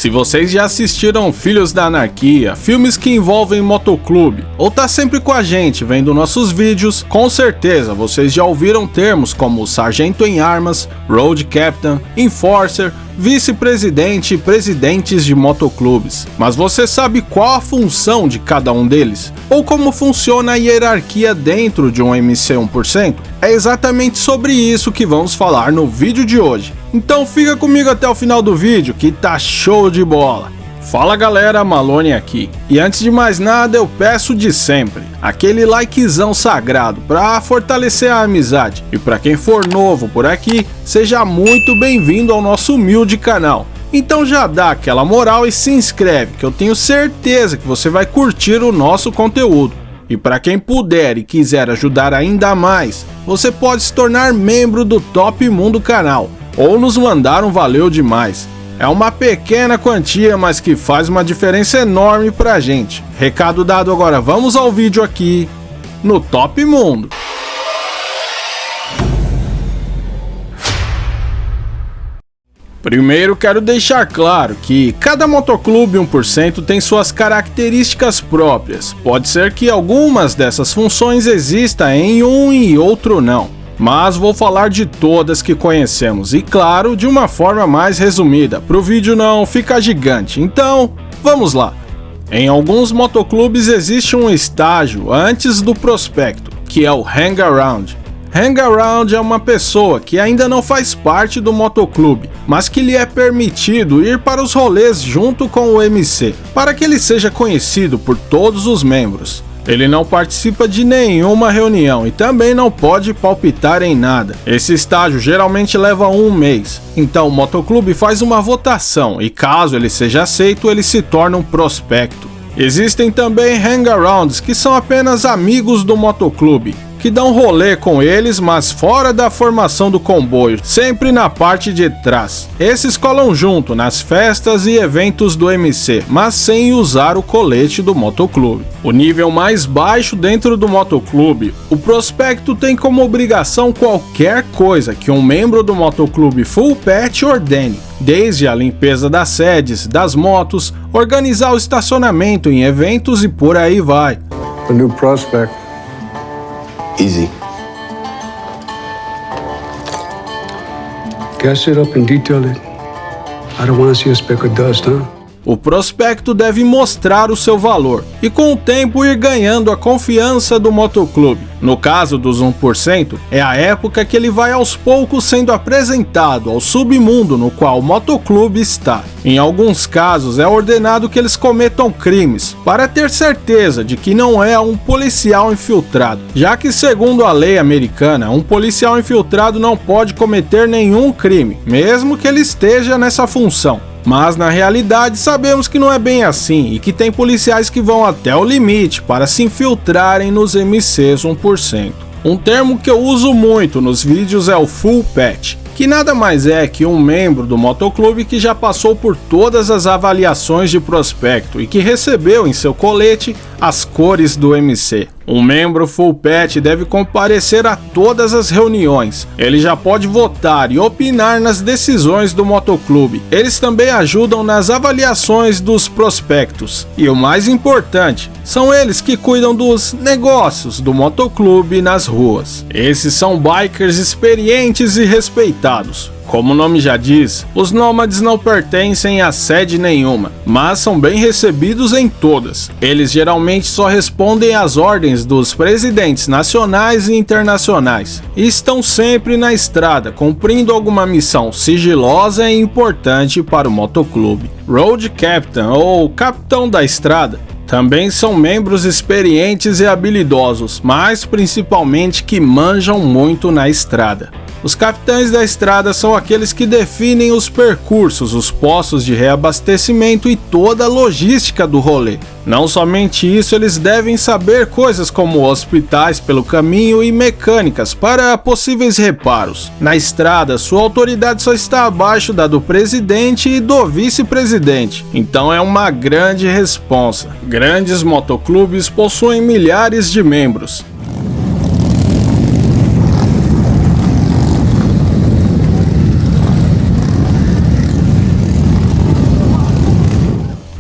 Se vocês já assistiram Filhos da Anarquia, filmes que envolvem motoclube, ou tá sempre com a gente vendo nossos vídeos, com certeza vocês já ouviram termos como sargento em armas, road captain, enforcer, vice-presidente e presidentes de motoclubes. Mas você sabe qual a função de cada um deles? Ou como funciona a hierarquia dentro de um MC 1%? É exatamente sobre isso que vamos falar no vídeo de hoje. Então fica comigo até o final do vídeo que tá show de bola! Fala galera, Malone aqui. E antes de mais nada eu peço de sempre, aquele likezão sagrado para fortalecer a amizade. E para quem for novo por aqui, seja muito bem-vindo ao nosso humilde canal. Então já dá aquela moral e se inscreve, que eu tenho certeza que você vai curtir o nosso conteúdo. E para quem puder e quiser ajudar ainda mais, você pode se tornar membro do Top Mundo canal, ou nos mandar um valeu demais. É uma pequena quantia, mas que faz uma diferença enorme pra gente. Recado dado, agora vamos ao vídeo aqui no Top Mundo. Primeiro quero deixar claro que cada motoclube 1% tem suas características próprias. Pode ser que algumas dessas funções existam em um e outro não, mas vou falar de todas que conhecemos e claro, de uma forma mais resumida, para o vídeo não ficar gigante. Então, vamos lá. Em alguns motoclubes existe um estágio antes do prospecto, que é o hang around. Hang around é uma pessoa que ainda não faz parte do motoclube, mas que lhe é permitido ir para os rolês junto com o MC, para que ele seja conhecido por todos os membros. Ele não participa de nenhuma reunião e também não pode palpitar em nada. Esse estágio geralmente leva um mês, então o motoclube faz uma votação e caso ele seja aceito, ele se torna um prospecto. Existem também hang-arounds que são apenas amigos do motoclube, que dão rolê com eles, mas fora da formação do comboio, sempre na parte de trás. Esses colam junto nas festas e eventos do MC, mas sem usar o colete do motoclube. O nível mais baixo dentro do motoclube, o prospecto tem como obrigação qualquer coisa que um membro do motoclube full patch ordene, desde a limpeza das sedes, das motos, organizar o estacionamento em eventos e por aí vai. A new prospect. Easy. Gas it up and detail it. I don't want to see a speck of dust, huh? O prospecto deve mostrar o seu valor e com o tempo ir ganhando a confiança do motoclube. No caso dos 1%, é a época que ele vai aos poucos sendo apresentado ao submundo no qual o motoclube está. Em alguns casos é ordenado que eles cometam crimes, para ter certeza de que não é um policial infiltrado, já que segundo a lei americana, um policial infiltrado não pode cometer nenhum crime, mesmo que ele esteja nessa função. Mas na realidade sabemos que não é bem assim e que tem policiais que vão até o limite para se infiltrarem nos MCs 1%. Um termo que eu uso muito nos vídeos é o full patch, que nada mais é que um membro do motoclube que já passou por todas as avaliações de prospecto e que recebeu em seu colete as cores do MC. Um membro full patch deve comparecer a todas as reuniões. Ele já pode votar e opinar nas decisões do motoclube. Eles também ajudam nas avaliações dos prospectos. E o mais importante, são eles que cuidam dos negócios do motoclube nas ruas. Esses são bikers experientes e respeitados. Como o nome já diz, os nômades não pertencem a sede nenhuma, mas são bem recebidos em todas. Eles geralmente só respondem às ordens dos presidentes nacionais e internacionais, e estão sempre na estrada, cumprindo alguma missão sigilosa e importante para o motoclube. Road Captain, ou Capitão da Estrada, também são membros experientes e habilidosos, mas principalmente que manjam muito na estrada. Os capitães da estrada são aqueles que definem os percursos, os postos de reabastecimento e toda a logística do rolê. Não somente isso, eles devem saber coisas como hospitais pelo caminho e mecânicas para possíveis reparos. Na estrada, sua autoridade só está abaixo da do presidente e do vice-presidente, então é uma grande responsa. Grandes motoclubes possuem milhares de membros.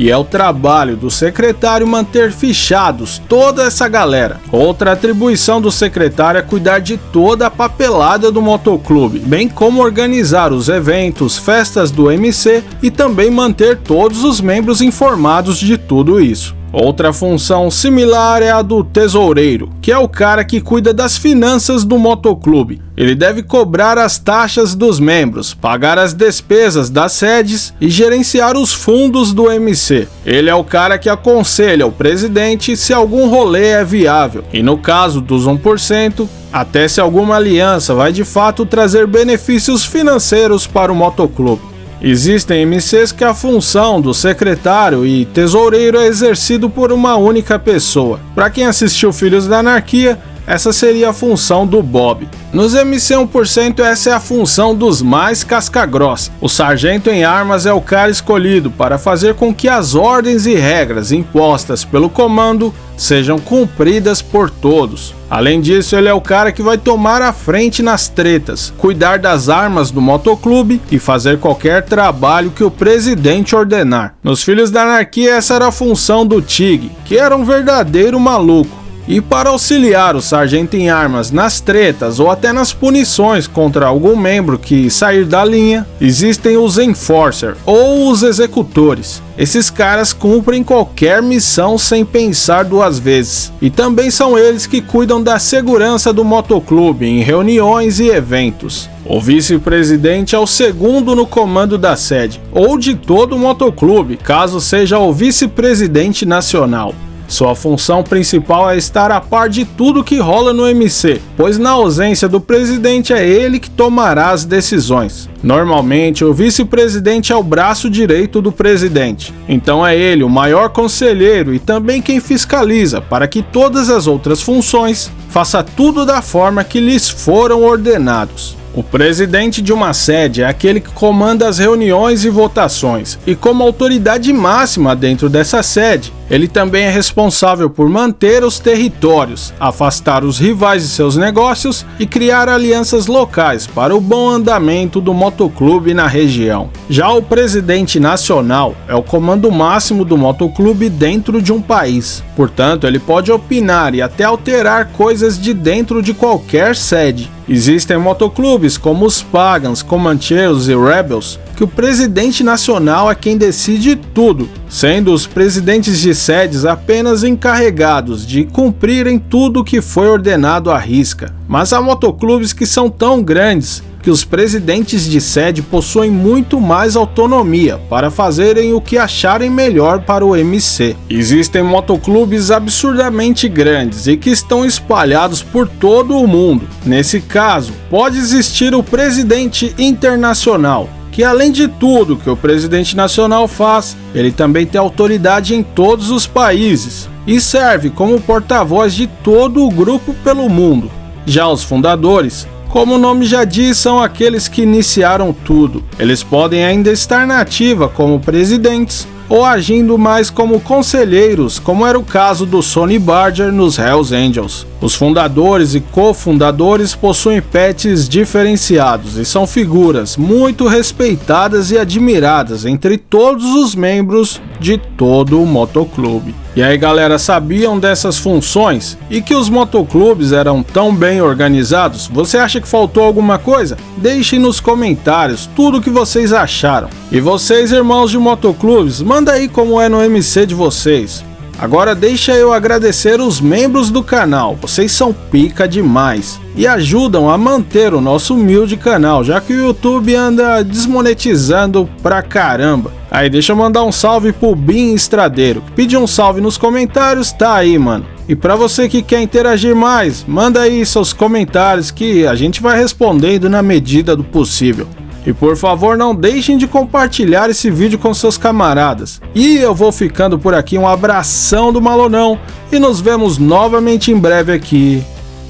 e é o trabalho do secretário manter fichados toda essa galera. Outra atribuição do secretário é cuidar de toda a papelada do motoclube, bem como organizar os eventos, festas do MC e também manter todos os membros informados de tudo isso. Outra função similar é a do tesoureiro, que é o cara que cuida das finanças do motoclube. Ele deve cobrar as taxas dos membros, pagar as despesas das sedes e gerenciar os fundos do MC. Ele é o cara que aconselha o presidente se algum rolê é viável, e no caso dos 1%, até se alguma aliança vai de fato trazer benefícios financeiros para o motoclube. Existem MCs que a função do secretário e tesoureiro é exercido por uma única pessoa. Para quem assistiu Filhos da Anarquia, essa seria a função do Bob. Nos MC 1%, essa é a função dos mais casca-grossa. O sargento em armas é o cara escolhido para fazer com que as ordens e regras impostas pelo comando sejam cumpridas por todos. Além disso, ele é o cara que vai tomar a frente nas tretas, cuidar das armas do motoclube e fazer qualquer trabalho que o presidente ordenar. Nos Filhos da Anarquia, essa era a função do Tig, que era um verdadeiro maluco. E para auxiliar o sargento em armas nas tretas ou até nas punições contra algum membro que sair da linha, existem os Enforcer ou os executores. Esses caras cumprem qualquer missão sem pensar duas vezes. E também são eles que cuidam da segurança do motoclube em reuniões e eventos. O vice-presidente é o segundo no comando da sede, ou de todo o motoclube, caso seja o vice-presidente nacional. Sua função principal é estar a par de tudo que rola no MC, pois na ausência do presidente é ele que tomará as decisões. Normalmente, o vice-presidente é o braço direito do presidente, então é ele o maior conselheiro e também quem fiscaliza para que todas as outras funções faça tudo da forma que lhes foram ordenados. O presidente de uma sede é aquele que comanda as reuniões e votações, e como autoridade máxima dentro dessa sede, ele também é responsável por manter os territórios, afastar os rivais de seus negócios e criar alianças locais para o bom andamento do motoclube na região. Já o presidente nacional é o comando máximo do motoclube dentro de um país, portanto ele pode opinar e até alterar coisas de dentro de qualquer sede. Existem motoclubes como os Pagans, Comancheiros e Rebels, que o presidente nacional é quem decide tudo, sendo os presidentes de sedes apenas encarregados de cumprirem tudo que foi ordenado à risca. Mas há motoclubes que são tão grandes que os presidentes de sede possuem muito mais autonomia para fazerem o que acharem melhor para o MC. Existem motoclubes absurdamente grandes e que estão espalhados por todo o mundo. Nesse caso, pode existir o presidente internacional, que além de tudo que o presidente nacional faz, ele também tem autoridade em todos os países e serve como porta-voz de todo o grupo pelo mundo. Já os fundadores, como o nome já diz, são aqueles que iniciaram tudo. Eles podem ainda estar na ativa como presidentes ou agindo mais como conselheiros, como era o caso do Sonny Barger nos Hells Angels. Os fundadores e cofundadores possuem pets diferenciados e são figuras muito respeitadas e admiradas entre todos os membros de todo o motoclube. E aí galera, sabiam dessas funções? E que os motoclubes eram tão bem organizados? Você acha que faltou alguma coisa? Deixem nos comentários tudo o que vocês acharam. E vocês, irmãos de motoclubes, manda aí como é no MC de vocês. Agora deixa eu agradecer os membros do canal, vocês são pica demais e ajudam a manter o nosso humilde canal, já que o YouTube anda desmonetizando pra caramba. Aí deixa eu mandar um salve pro Bin Estradeiro, pedi um salve nos comentários, tá aí mano. E pra você que quer interagir mais, manda aí seus comentários que a gente vai respondendo na medida do possível. E por favor não deixem de compartilhar esse vídeo com seus camaradas. E eu vou ficando por aqui, um abração do Malonão e nos vemos novamente em breve aqui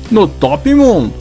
no Top Mundo.